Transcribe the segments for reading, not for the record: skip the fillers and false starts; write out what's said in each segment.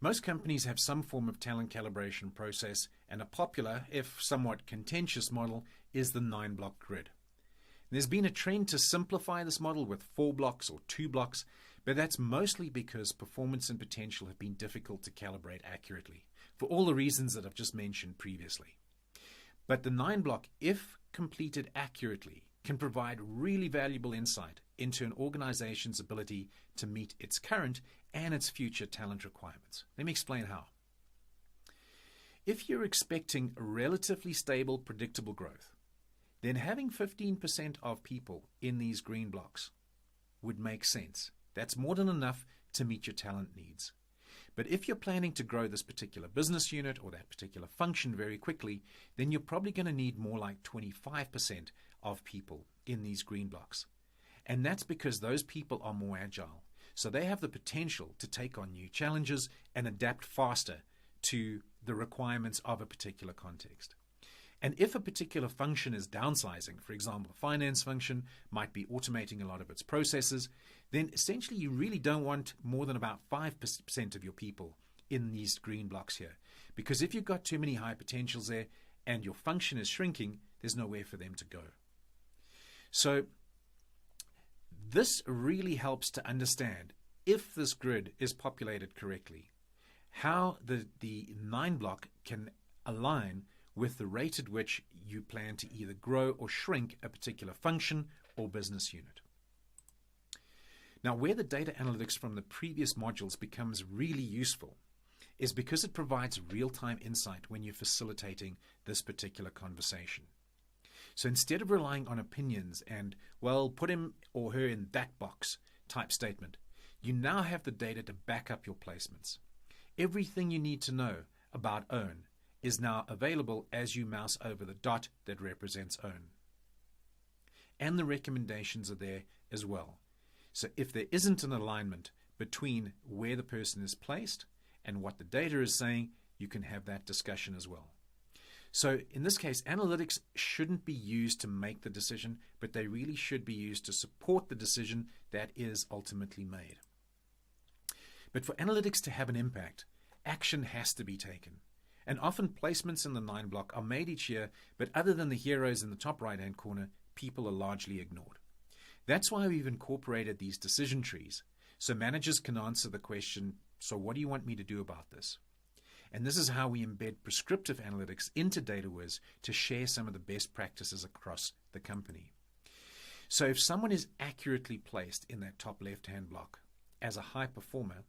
Most companies have some form of talent calibration process, and a popular, if somewhat contentious model is the 9-block grid. There's been a trend to simplify this model with 4 blocks or 2 blocks, but that's mostly because performance and potential have been difficult to calibrate accurately, for all the reasons that I've just mentioned previously. But the 9-block, if completed accurately, can provide really valuable insight into an organization's ability to meet its current and its future talent requirements. Let me explain how. If you're expecting relatively stable, predictable growth, then having 15% of people in these green blocks would make sense. That's more than enough to meet your talent needs. But if you're planning to grow this particular business unit or that particular function very quickly, then you're probably going to need more like 25% of people in these green blocks. And that's because those people are more agile. So they have the potential to take on new challenges and adapt faster to the requirements of a particular context. And if a particular function is downsizing, for example, a finance function might be automating a lot of its processes, then essentially you really don't want more than about 5% of your people in these green blocks here. Because if you've got too many high potentials there and your function is shrinking, there's nowhere for them to go. So this really helps to understand, if this grid is populated correctly, how the 9-block can align with the rate at which you plan to either grow or shrink a particular function or business unit. Now, where the data analytics from the previous modules becomes really useful is because it provides real-time insight when you're facilitating this particular conversation. So instead of relying on opinions and, well, put him or her in that box type statement, you now have the data to back up your placements. Everything you need to know about own is now available as you mouse over the dot that represents own. And the recommendations are there as well. So if there isn't an alignment between where the person is placed and what the data is saying, you can have that discussion as well. So in this case, analytics shouldn't be used to make the decision, but they really should be used to support the decision that is ultimately made. But for analytics to have an impact, action has to be taken. And often placements in the 9-block are made each year, but other than the heroes in the top right-hand corner, people are largely ignored. That's why we've incorporated these decision trees, so managers can answer the question, so what do you want me to do about this? And this is how we embed prescriptive analytics into Datawiz to share some of the best practices across the company. So if someone is accurately placed in that top left-hand block as a high performer,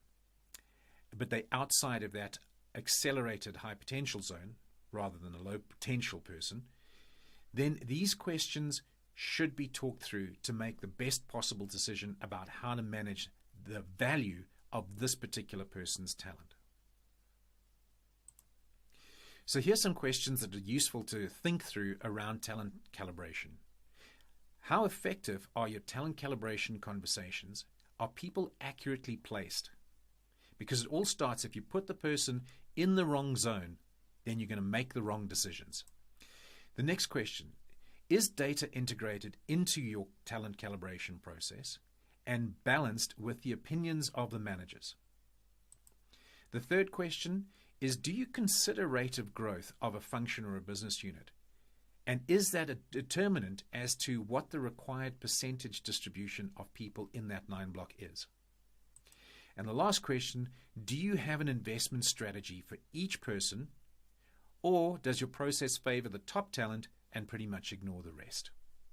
but they're outside of that accelerated high potential zone rather than a low potential person, then these questions should be talked through to make the best possible decision about how to manage the value of this particular person's talent. So here's some questions that are useful to think through around talent calibration. How effective are your talent calibration conversations? Are people accurately placed? Because it all starts, if you put the person in the wrong zone, then you're going to make the wrong decisions. The next question, is data integrated into your talent calibration process and balanced with the opinions of the managers? The third question is, do you consider rate of growth of a function or a business unit? And is that a determinant as to what the required percentage distribution of people in that 9-block is? And the last question, do you have an investment strategy for each person, or does your process favor the top talent and pretty much ignore the rest?